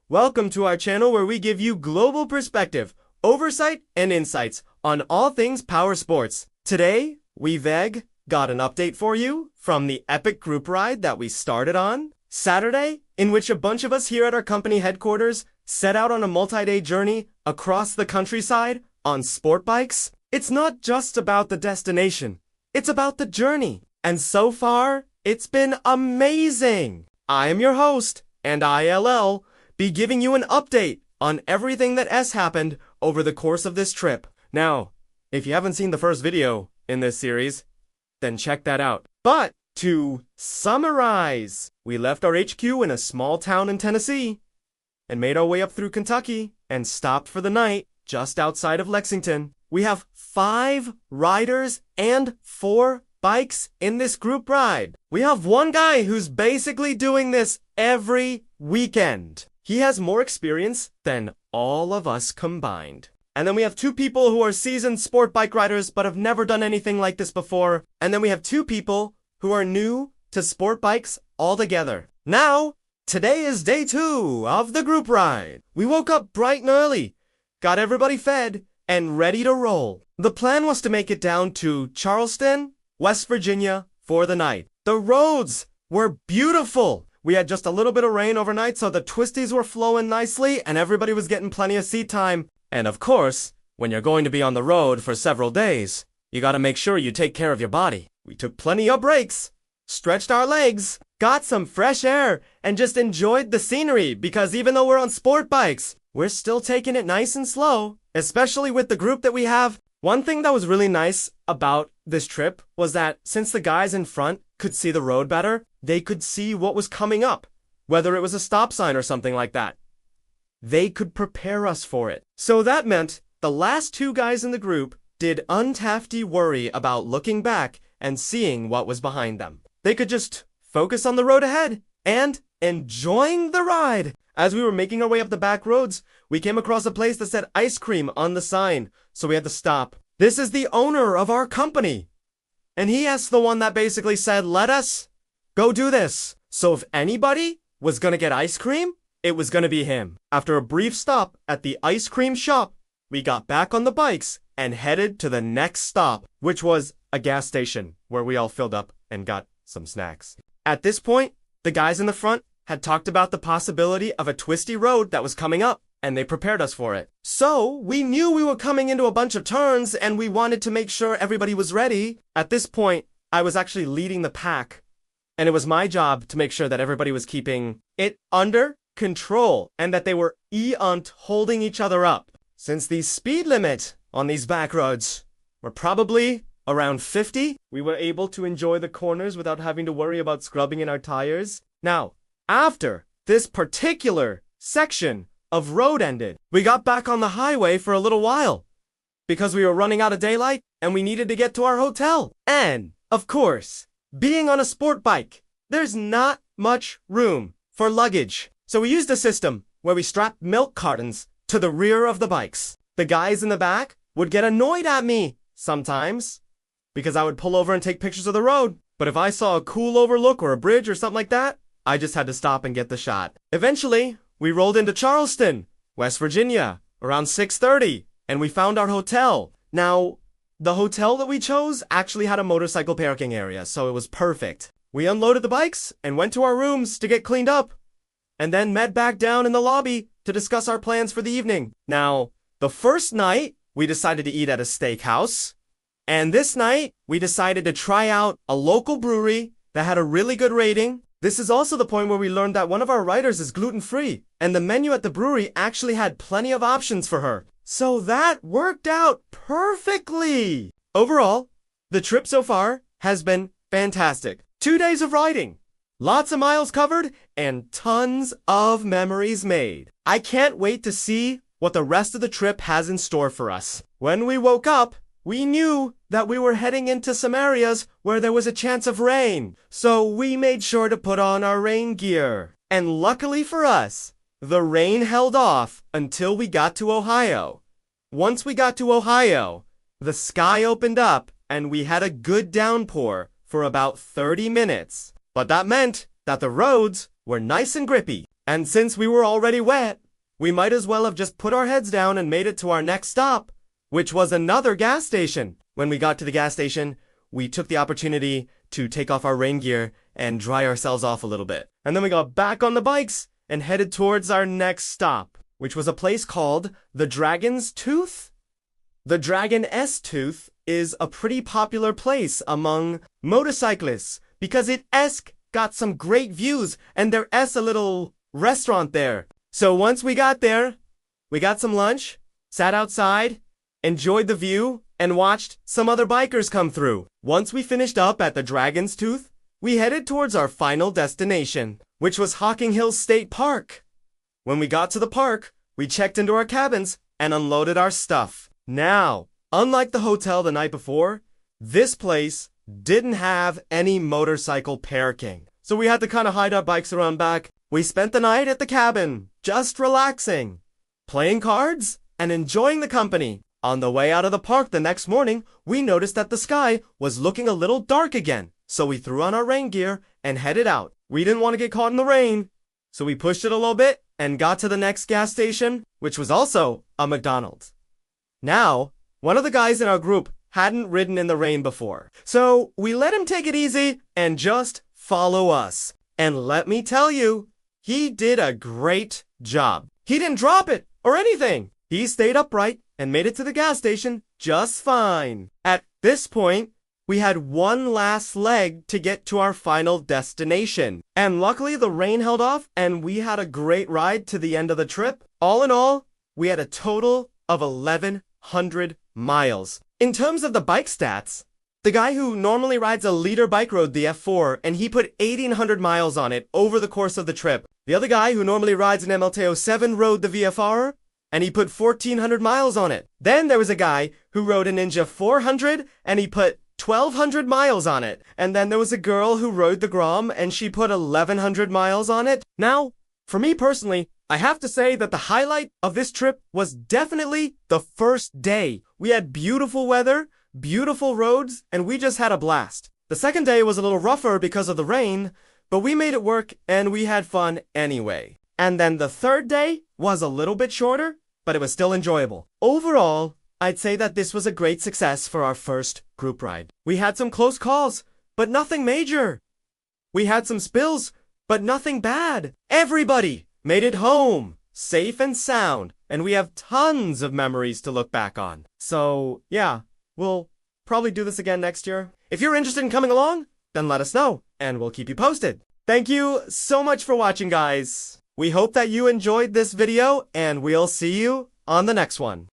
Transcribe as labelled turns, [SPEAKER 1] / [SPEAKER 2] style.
[SPEAKER 1] Welcome to our channel where we give you global perspective, oversight, and insights on all things power sports. Today, we've got an update for you from the epic group ride that we started on Saturday, in which a bunch of us here at our company headquarters set out on a multi-day journey across the countryside on sport bikes. It's not just about the destination, it's about the journey. And so far, it's been amazing! I am your host, and ILL be giving you an update on everything that has happened over the course of this trip. Now, if you haven't seen the first video in this series, then check that out. But to summarize, we left our HQ in a small town in Tennessee and made our way up through Kentucky and stopped for the night just outside of Lexington. We have 5 riders and 4 bikes in this group ride. We have one guy who's basically doing this every weekend. He has more experience than all of us combined. And then we have 2 people who are seasoned sport bike riders but have never done anything like this before. And then we have 2 people who are new to sport bikes altogether. Now, today is day 2 of the group ride. We woke up bright and early, got everybody fed, and ready to roll. The plan was to make it down to Charleston, West Virginia for the night. The roads were beautiful. We had just a little bit of rain overnight, so the twisties were flowing nicely and everybody was getting plenty of seat time. And of course, when you're going to be on the road for several days, you gotta make sure you take care of your body. We took plenty of breaks, stretched our legs, got some fresh air, and just enjoyed the scenery because even though we're on sport bikes, we're still taking it nice and slow, especially with the group that we have. One thing that was really nice about this trip was that since the guys in front could see the road better, they could see what was coming up, whether it was a stop sign or something like that. They could prepare us for it. So that meant the last 2 guys in the group did untafty worry about looking back and seeing what was behind them. They could just focus on the road ahead and enjoying the ride. As we were making our way up the back roads, we came across a place that said ice cream on the sign, so we had to stop. This is the owner of our company, and he's the one that basically said, let us go do this. So if anybody was gonna get ice cream, it was gonna be him. After a brief stop at the ice cream shop, we got back on the bikes and headed to the next stop, which was a gas station where we all filled up and got some snacks. At this point, the guys in the front had talked about the possibility of a twisty road that was coming up, and they prepared us for it. So we knew we were coming into a bunch of turns and we wanted to make sure everybody was ready. At this point, I was actually leading the pack, and it was my job to make sure that everybody was keeping it under control and that they were holding each other up. Since the speed limit on these back roads were probably around 50, we were able to enjoy the corners without having to worry about scrubbing in our tires. Now, after this particular section of road ended, we got back on the highway for a little while because we were running out of daylight and we needed to get to our hotel. And, of course, being on a sport bike, there's not much room for luggage. So we used a system where we strapped milk cartons to the rear of the bikes. The guys in the back would get annoyed at me sometimes because I would pull over and take pictures of the road. But if I saw a cool overlook or a bridge or something like that, I just had to stop and get the shot. Eventually, we rolled into Charleston, West Virginia, around 6:30, and we found our hotel. Now, the hotel that we chose actually had a motorcycle parking area, so it was perfect. We unloaded the bikes and went to our rooms to get cleaned up, and then met back down in the lobby to discuss our plans for the evening. Now, the first night, we decided to eat at a steakhouse, and this night, we decided to try out a local brewery that had a really good rating. This is also the point where we learned that one of our riders is gluten-free, and the menu at the brewery actually had plenty of options for her. So that worked out perfectly! Overall, the trip so far has been fantastic. 2 days of riding, lots of miles covered, and tons of memories made. I can't wait to see what the rest of the trip has in store for us. When we woke up, we knew that we were heading into some areas where there was a chance of rain, so we made sure to put on our rain gear. And luckily for us, the rain held off until we got to Ohio. Once we got to Ohio, the sky opened up and we had a good downpour for about 30 minutes. But that meant that the roads were nice and grippy. And since we were already wet, we might as well have just put our heads down and made it to our next stop, which was another gas station. When we got to the gas station, we took the opportunity to take off our rain gear and dry ourselves off a little bit. And then we got back on the bikes and headed towards our next stop, which was a place called the Dragon's Tooth. The Dragon S Tooth is a pretty popular place among motorcyclists because it got some great views and there a little restaurant there. So once we got there, we got some lunch, sat outside, enjoyed the view, and watched some other bikers come through. Once we finished up at the Dragon's Tooth, we headed towards our final destination, which was Hocking Hills State Park. When we got to the park, we checked into our cabins and unloaded our stuff. Now, unlike the hotel the night before, this place didn't have any motorcycle parking. So we had to kind of hide our bikes around back. We spent the night at the cabin, just relaxing, playing cards, and enjoying the company. On the way out of the park the next morning, we noticed that the sky was looking a little dark again. So we threw on our rain gear and headed out. We didn't want to get caught in the rain, so we pushed it a little bit and got to the next gas station, which was also a McDonald's. Now, one of the guys in our group hadn't ridden in the rain before, so we let him take it easy and just follow us. And let me tell you, he did a great job. He didn't drop it or anything. He stayed upright and made it to the gas station just fine. At this point, we had one last leg to get to our final destination. And luckily the rain held off and we had a great ride to the end of the trip. All in all, we had a total of 1,100 miles. In terms of the bike stats, the guy who normally rides a liter bike rode the F4 and he put 1,800 miles on it over the course of the trip. The other guy who normally rides an MLT-07 rode the VFR and he put 1,400 miles on it. Then there was a guy who rode a Ninja 400 and he put 1,200 miles on it. And then there was a girl who rode the Grom and she put 1,100 miles on it. Now, for me personally, I have to say that the highlight of this trip was definitely the first day. We had beautiful weather, beautiful roads, and we just had a blast. The second day was a little rougher because of the rain, but we made it work and we had fun anyway. And then the third day was a little bit shorter, but it was still enjoyable. Overall, I'd say that this was a great success for our first group ride. We had some close calls, but nothing major. We had some spills, but nothing bad. Everybody made it home, safe and sound, and we have tons of memories to look back on. So, yeah, we'll probably do this again next year. If you're interested in coming along, then let us know, and we'll keep you posted. Thank you so much for watching, guys. We hope that you enjoyed this video, and we'll see you on the next one.